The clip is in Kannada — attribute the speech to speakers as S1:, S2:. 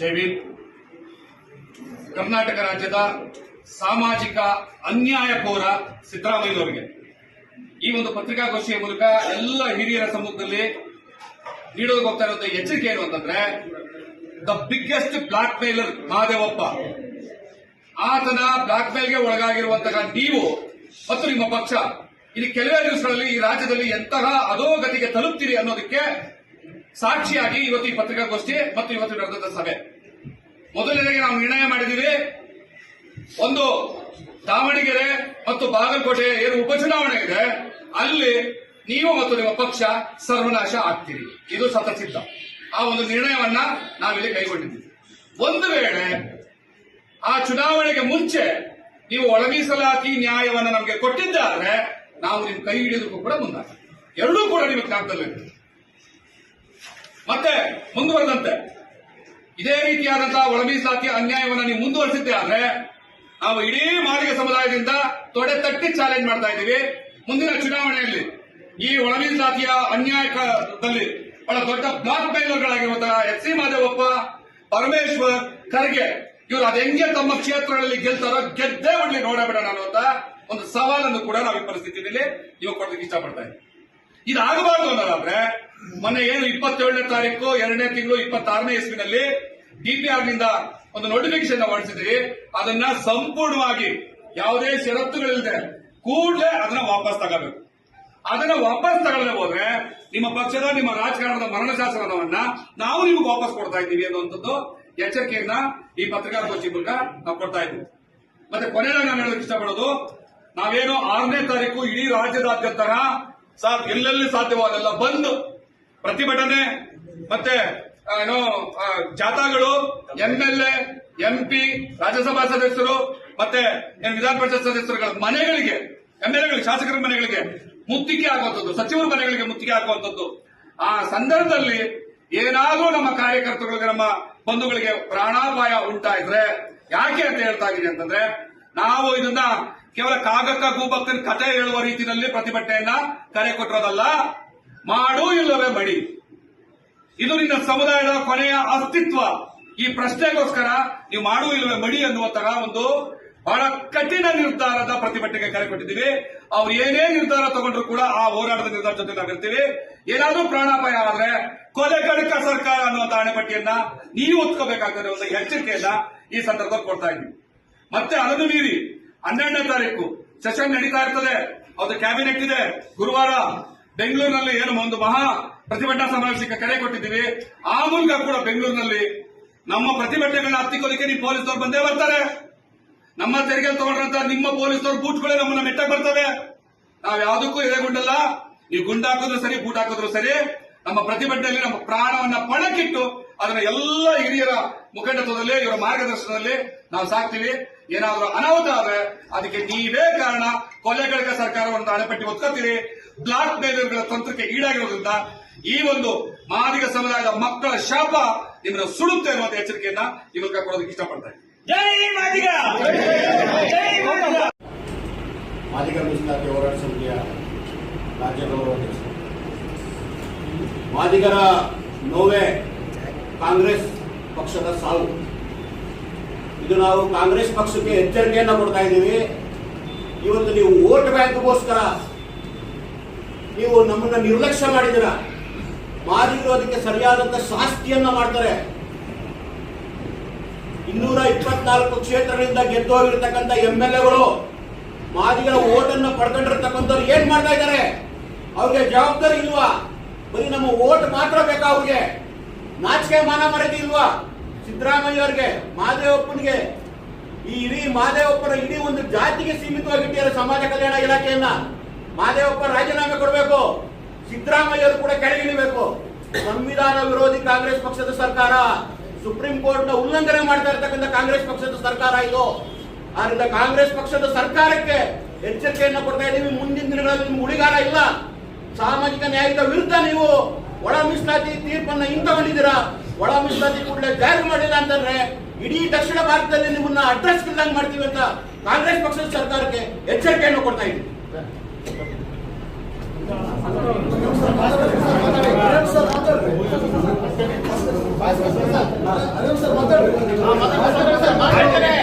S1: ಜೈವೀರ್. ಕರ್ನಾಟಕ ರಾಜ್ಯದ ಸಾಮಾಜಿಕ ಅನ್ಯಾಯಕೋರ ಸಿದ್ದರಾಮಯ್ಯನವರಿಗೆ ಈ ಒಂದು ಪತ್ರಿಕಾಗೋಷ್ಠಿಯ ಮೂಲಕ ಎಲ್ಲ ಹಿರಿಯರ ಸಮ್ಮುಖದಲ್ಲಿ ನೀಡೋದಕ್ಕೆ ಹೋಗ್ತಾ ಇರುವಂತಹ ಎಚ್ಚರಿಕೆ ಏನು ಅಂತಂದ್ರೆ, the biggest blackmailer Mahadevappa, ಆತನ ಬ್ಲಾಕ್ ಮೇಲ್ಗೆ ಒಳಗಾಗಿರುವಂತಹ ನೀವು ಮತ್ತು ನಿಮ್ಮ ಪಕ್ಷ ಇಲ್ಲಿ ಕೆಲವೇ ದಿವಸಗಳಲ್ಲಿ ಈ ರಾಜ್ಯದಲ್ಲಿ ಎಂತಹ ಅಧೋಗತಿಗೆ ತಲುಪ್ತೀರಿ ಅನ್ನೋದಕ್ಕೆ ಸಾಕ್ಷಿಯಾಗಿ ಇವತ್ತು ಈ ಪತ್ರಿಕಾಗೋಷ್ಠಿ ಮತ್ತು ಇವತ್ತು ನಡೆದ ಸಭೆ. ಮೊದಲನೇದಾಗಿ ನಾವು ನಿರ್ಣಯ ಮಾಡಿದ್ದೀವಿ, ಒಂದು ದಾವಣಗೆರೆ ಮತ್ತು ಬಾಗಲಕೋಟೆ ಏನು ಉಪಚುನಾವಣೆ ಇದೆ ಅಲ್ಲಿ ನೀವು ಮತ್ತು ನಿಮ್ಮ ಪಕ್ಷ ಸರ್ವನಾಶ ಆಗ್ತೀರಿ, ಇದು ಸತಸಿದ್ಧ. ಆ ಒಂದು ನಿರ್ಣಯವನ್ನ ನಾವಿಲ್ಲಿ ಕೈಗೊಂಡಿದ್ದೀವಿ. ಒಂದು ವೇಳೆ ಆ ಚುನಾವಣೆಗೆ ಮುಂಚೆ ನೀವು ಒಳ ಮೀಸಲಾತಿ ನ್ಯಾಯವನ್ನು ನಮಗೆ ಕೊಟ್ಟಿದ್ದಾದ್ರೆ ನಾವು ನಿಮ್ ಕೈ ಹಿಡಿಯೋದಕ್ಕೂ ಕೂಡ ಮುಂದಾಗ, ಎರಡೂ ಕೂಡ ನಿಮ್ಮ ಜ್ಞಾಪಕದಲ್ಲಿದೆ. ಮತ್ತೆ ಮುಂದುವರೆದಂತೆ ಇದೇ ರೀತಿಯಾದಂತಹ ಒಳ ಮೀಸಲಾತಿ ಅನ್ಯಾಯವನ್ನು ನೀವು ಮುಂದುವರಿಸಿದ್ದೆ ಆದ್ರೆ ನಾವು ಇಡೀ ಮಾದಿಗ ಸಮುದಾಯದಿಂದ ತೊಡೆ ತಟ್ಟಿ ಚಾಲೆಂಜ್ ಮಾಡ್ತಾ ಇದ್ದೀವಿ. ಮುಂದಿನ ಚುನಾವಣೆಯಲ್ಲಿ ಈ ಒಳ ಮೀಸಲಾತಿಯ ಅನ್ಯಾಯದಲ್ಲಿ ಬಹಳ ದೊಡ್ಡ ಬ್ಲಾಕ್ ಮೇಲರ್ಗಳಾಗಿರುವಂತಹ ಎಚ್ ಸಿ ಮಹದೇವಪ್ಪ, ಪರಮೇಶ್ವರ್, ಖರ್ಗೆ ಇವರು ಅದು ಹೆಂಗೆ ತಮ್ಮ ಕ್ಷೇತ್ರಗಳಲ್ಲಿ ಗೆಲ್ತಾರೋ ಗೆದ್ದೇ ಒಳ್ಳೆ ನೋಡಬೇಡ ಅನ್ನುವಂತ ಒಂದು ಸವಾಲನ್ನು ಕೂಡ ನಾವು ಈ ಪರಿಸ್ಥಿತಿಯಲ್ಲಿ ಇವಾಗ ಕೊಡೋದಕ್ಕೆ ಇಷ್ಟಪಡ್ತಾ ಇದ್ದೀವಿ. ಇದಾಗಬಾರ್ದು ಅನ್ನೋದಾದ್ರೆ ಮೊನ್ನೆ ಏನು 27ನೇ ತಾರೀಕು 2ನೇ ತಿಂಗಳು 26ನೇ ಇಸ್ವಿನಲ್ಲಿ ಡಿಪಿಆರ್ ನಿಂದ ಒಂದು ನೋಟಿಫಿಕೇಶನ್ ಹೊರಡಿಸಿದ್ರಿ, ಅದನ್ನ ಸಂಪೂರ್ಣವಾಗಿ ಯಾವುದೇ ಷರತ್ತುಗಳಿಲ್ಲದೆ ಕೂಡಲೇ ಅದನ್ನ ವಾಪಸ್ ತಗೋಬೇಕು. ಅದನ್ನ ವಾಪಸ್ ತಗೊಳ್ಳದೆ ಹೋದ್ರೆ ನಿಮ್ಮ ಪಕ್ಷದ ನಿಮ್ಮ ರಾಜಕಾರಣದ ಮರಣ ಶಾಸನವನ್ನ ನಾವು ನಿಮಗೆ ವಾಪಸ್ ಕೊಡ್ತಾ ಇದ್ದೀವಿ ಅನ್ನುವಂಥದ್ದು ಎಚ್ಚರಿಕೆಯನ್ನ ಈ ಪತ್ರಿಕಾಗೋಷ್ಠಿ ಮೂಲಕ ನಾವು ಕೊಡ್ತಾ ಇದ್ದೀವಿ. ಮತ್ತೆ ಕೊನೆಯಲ್ಲಿ ನಾನು ಹೇಳೋದಕ್ಕೆ ಇಷ್ಟಪಡೋದು, ನಾವೇನು 6ನೇ ತಾರೀಕು ಇಡೀ ರಾಜ್ಯದಾದ್ಯಂತ ಎಲ್ಲೆಲ್ಲಿ ಸಾಧ್ಯವಾದೆಲ್ಲ ಬಂದು ಪ್ರತಿಭಟನೆ ಮತ್ತೆ ಏನೋ ಜಾಥಾಗಳು, ಎಂಎಲ್ಎ, ಎಂಪಿ, ರಾಜ್ಯಸಭಾ ಸದಸ್ಯರು ಮತ್ತೆ ವಿಧಾನ ಪರಿಷತ್ ಸದಸ್ಯರುಗಳ ಮನೆಗಳಿಗೆ, ಎಂಎಲ್ಎಗಳಿಗೆ, ಶಾಸಕರ ಮನೆಗಳಿಗೆ ಮುತ್ತಿಗೆ ಹಾಕುವಂಥದ್ದು, ಸಚಿವರ ಮನೆಗಳಿಗೆ ಮುತ್ತಿಗೆ ಹಾಕುವಂಥದ್ದು, ಆ ಸಂದರ್ಭದಲ್ಲಿ ಏನಾದರೂ ನಮ್ಮ ಕಾರ್ಯಕರ್ತರುಗಳಿಗೆ, ನಮ್ಮ ಬಂಧುಗಳಿಗೆ ಪ್ರಾಣಾಪಾಯ ಉಂಟಾಯಿದ್ರೆ ಯಾಕೆ ಅಂತ ಹೇಳ್ತಾ ಇದ್ದೀನಿ ಅಂತಂದ್ರೆ, ನಾವು ಇದನ್ನ ಕೇವಲ ಕಾಗಕ್ಕ ಗೂಬಕ್ಕನ ಕಥೆ ಹೇಳುವ ರೀತಿಯಲ್ಲಿ ಪ್ರತಿಭಟನೆಯನ್ನ ಕರೆ ಕೊಟ್ಟಿರೋದಲ್ಲ. ಮಾಡು ಇಲ್ಲವೇ ಮಡಿ, ಇದು ನಿನ್ನ ಸಮುದಾಯದ ಕೊನೆಯ ಅಸ್ತಿತ್ವ. ಈ ಪ್ರಶ್ನೆಗೋಸ್ಕರ ನೀವು ಮಾಡು ಇಲ್ಲವೇ ಮಡಿ ಅನ್ನುವಂತಹ ಒಂದು ಬಹಳ ಕಠಿಣ ನಿರ್ಧಾರದ ಪ್ರತಿಭಟನೆಗೆ ಕರೆ ಕೊಟ್ಟಿದ್ದೀವಿ. ಅವ್ರು ಏನೇ ನಿರ್ಧಾರ ತಗೊಂಡ್ರು ಕೂಡ ಆ ಹೋರಾಟದ ನಿರ್ಧಾರ ಜೊತೆ ನಾವಿರ್ತೀವಿ. ಏನಾದ್ರೂ ಪ್ರಾಣಾಪಾಯ ಆದ್ರೆ ಕೊಲೆಗಡಕ ಸರ್ಕಾರ ಅನ್ನುವಂತ ಹಣೆಪಟ್ಟಿಯನ್ನ ನೀವು ಒತ್ಕೋಬೇಕಾಗ್ತದೆ ಒಂದು ಎಚ್ಚರಿಕೆಯನ್ನ ಈ ಸಂದರ್ಭದಲ್ಲಿ ಕೊಡ್ತಾ ಇದ್ದೀವಿ. ಮತ್ತೆ ಅದನ್ನು ಮೀರಿ 12ನೇ ತಾರೀಕು ಸೆಷನ್ ನಡೀತಾ ಇರ್ತದೆ, ಅದು ಕ್ಯಾಬಿನೆಟ್ ಇದೆ. ಗುರುವಾರ ಬೆಂಗಳೂರಿನಲ್ಲಿ ಏನು ಒಂದು ಮಹಾ ಪ್ರತಿಭಟನಾ ಸಮಾವೇಶಕ್ಕೆ ಕರೆ ಕೊಟ್ಟಿದ್ದೀವಿ. ಆ ಮೂಲಕ ಕೂಡ ಬೆಂಗಳೂರಿನಲ್ಲಿ ನಮ್ಮ ಪ್ರತಿಭಟನೆಗಳನ್ನ ಹತ್ತಿಕ್ಕೋದಕ್ಕೆ ನೀವು ಪೊಲೀಸರು ಬಂದೇ ಬರ್ತಾರೆ. ನಮ್ಮ ತೆರಿಗೆ ತಗೊಂಡ್ರಂತ ನಿಮ್ಮ ಪೊಲೀಸರು ಬೂಟ್ಗಳೇ ನಮ್ಮನ್ನ ಮೆಟ್ಟಾಗಿ ಬರ್ತವೆ. ನಾವ್ ಯಾವುದಕ್ಕೂ ಎದೆಗುಂಡಲ್ಲ. ನೀವು ಗುಂಡು ಹಾಕಿದ್ರು ಸರಿ, ಬೂಟ್ ಹಾಕಿದ್ರು ಸರಿ, ನಮ್ಮ ಪ್ರತಿಭಟನೆಯಲ್ಲಿ ನಮ್ಮ ಪ್ರಾಣವನ್ನ ಪಣಕ್ಕಿಟ್ಟು ಅದನ್ನ ಎಲ್ಲ ಹಿರಿಯರ ಮುಖಂಡತ್ವದಲ್ಲಿ, ಇವರ ಮಾರ್ಗದರ್ಶನದಲ್ಲಿ ನಾವು ಸಾಕ್ತೀವಿ. ಏನಾದ್ರೂ ಅನಾಹುತ ಆದ್ರೆ ಅದಕ್ಕೆ ನೀವೇ ಕಾರಣ. ಕೊಲೆಗಳ ಸರ್ಕಾರವನ್ನು ಹಣೆಪಟ್ಟಿ ಒತ್ಕೊತೀರಿ, ಬ್ಲಾಕ್ ಮೇಲರ್ಗಳ ತಂತ್ರಕ್ಕೆ ಈಡಾಗಿರೋದ್ರಿಂದ ಈ ಒಂದು ಮಾದಿಗ ಸಮುದಾಯದ ಮಕ್ಕಳ ಶಾಪ ನಿಮ್ಮನ್ನು ಸುಡುತ್ತೆ ಅನ್ನುವಂತ ಎಚ್ಚರಿಕೆಯನ್ನ ಈ ಮೂಲಕ ಕೊಡೋದಕ್ಕೆ ಇಷ್ಟಪಡ್ತಾರೆ.
S2: ಜೈ ಮಾದಿಗ, ಜೈ ಮಾದಿಗ.
S3: ಮಾದಿಗ ಮೀಸಲಾತಿ ಹೋರಾಟ ಸಮಿತಿಯ ರಾಜ್ಯ ಗೌರವಾಧ್ಯಕ್ಷ. ಮಾದಿಗರ ನೋವೇ ಕಾಂಗ್ರೆಸ್ ಪಕ್ಷದ ಸಾವು. ಇದು ನಾವು ಕಾಂಗ್ರೆಸ್ ಪಕ್ಷಕ್ಕೆ ಎಚ್ಚರಿಕೆಯನ್ನ ಕೊಡ್ತಾ ಇದ್ದೀವಿ. ಇವತ್ತು ನೀವು ವೋಟ್ ಬ್ಯಾಂಕ್ಗೋಸ್ಕರ ನೀವು ನಮ್ಮನ್ನ ನಿರ್ಲಕ್ಷ್ಯ ಮಾಡಿದಿರ. ಮಾದಿಗರು ಅದಕ್ಕೆ ಸರಿಯಾದಂತ ಶಾಸ್ತಿಯನ್ನ ಮಾಡ್ತಾರೆ. 224 ಕ್ಷೇತ್ರಗಳಿಂದ ಗೆದ್ದು ಹೋಗಿರ್ತಕ್ಕಂಥ ಎಂಎಲ್ಎಗಳು ಮಾದಿಗರ ಓಟ್ ಅನ್ನ ಪಡ್ಕೊಂಡಿರ್ತಕ್ಕಂಥವ್ರು ಏನ್ ಮಾಡ್ತಾ ಇದ್ದಾರೆ? ಅವ್ರಿಗೆ ಜವಾಬ್ದಾರಿ ಇಲ್ವಾ? ಬರೀ ನಮ್ಮ ಓಟ್ ಮಾತ್ರ ಬೇಕಾ ಅವ್ರಿಗೆ? ನಾಚಿಕೆ ಮಾನ ಮರ್ಯಾದೆ ಇಲ್ವಾ ಸಿದ್ದರಾಮಯ್ಯ ಅವ್ರಿಗೆ, ಮಹದೇವಪ್ಪನಿಗೆ? ಈ ಇಡೀ ಮಹದೇವಪ್ಪನ ಇಡೀ ಒಂದು ಜಾತಿಗೆ ಸೀಮಿತವಾಗಿಟ್ಟಿದ್ದಾರೆ ಸಮಾಜ ಕಲ್ಯಾಣ ಇಲಾಖೆಯನ್ನ. ಮಹದೇವಪ್ಪ ರಾಜೀನಾಮೆ ಕೊಡಬೇಕು, ಸಿದ್ದರಾಮಯ್ಯ ಅವರು ಕೂಡ ಕೆಳಗಿಳಿಬೇಕು. ಸಂವಿಧಾನ ವಿರೋಧಿ ಕಾಂಗ್ರೆಸ್ ಪಕ್ಷದ ಸರ್ಕಾರ, ಸುಪ್ರೀಂ ಕೋರ್ಟ್ ನ ಉಲ್ಲಂಘನೆ ಮಾಡ್ತಾ ಇರ್ತಕ್ಕಂಥ ಕಾಂಗ್ರೆಸ್ ಪಕ್ಷದ ಸರ್ಕಾರ ಇದು. ಆದ್ರಿಂದ ಕಾಂಗ್ರೆಸ್ ಪಕ್ಷದ ಸರ್ಕಾರಕ್ಕೆ ಎಚ್ಚರಿಕೆಯನ್ನ ಕೊಡ್ತಾ ಇದ್ದೀವಿ. ಮುಂದಿನ ದಿನಗಳಲ್ಲಿ ನಿಮ್ಗೆ ಉಳಿಗಾಲ ಇಲ್ಲ. ಸಾಮಾಜಿಕ ನ್ಯಾಯದ ವಿರುದ್ಧ ನೀವು ಒಳ ಮೀಸಲಾತಿ ತೀರ್ಪನ್ನ ಹಿಂತಗೊಂಡಿದ್ದೀರಾ. ಒಳ ಮೀಸಲಾತಿ ಕೂಡಲೇ ಜಾರಿ ಮಾಡಿಲ್ಲ ಅಂತಂದ್ರೆ ಇಡೀ ದಕ್ಷಿಣ ಭಾರತದಲ್ಲಿ ನಿಮ್ಮನ್ನ ಅಡ್ರೆಸ್ ಇಲ್ದಂಗೆ ಮಾಡ್ತೀವಿ ಅಂತ ಕಾಂಗ್ರೆಸ್ ಪಕ್ಷದ ಸರ್ಕಾರಕ್ಕೆ ಎಚ್ಚರಿಕೆಯನ್ನು ಕೊಡ್ತಾ ಇದ್ದೀವಿ. ಮಾತಾಡ್ತಾರೆ.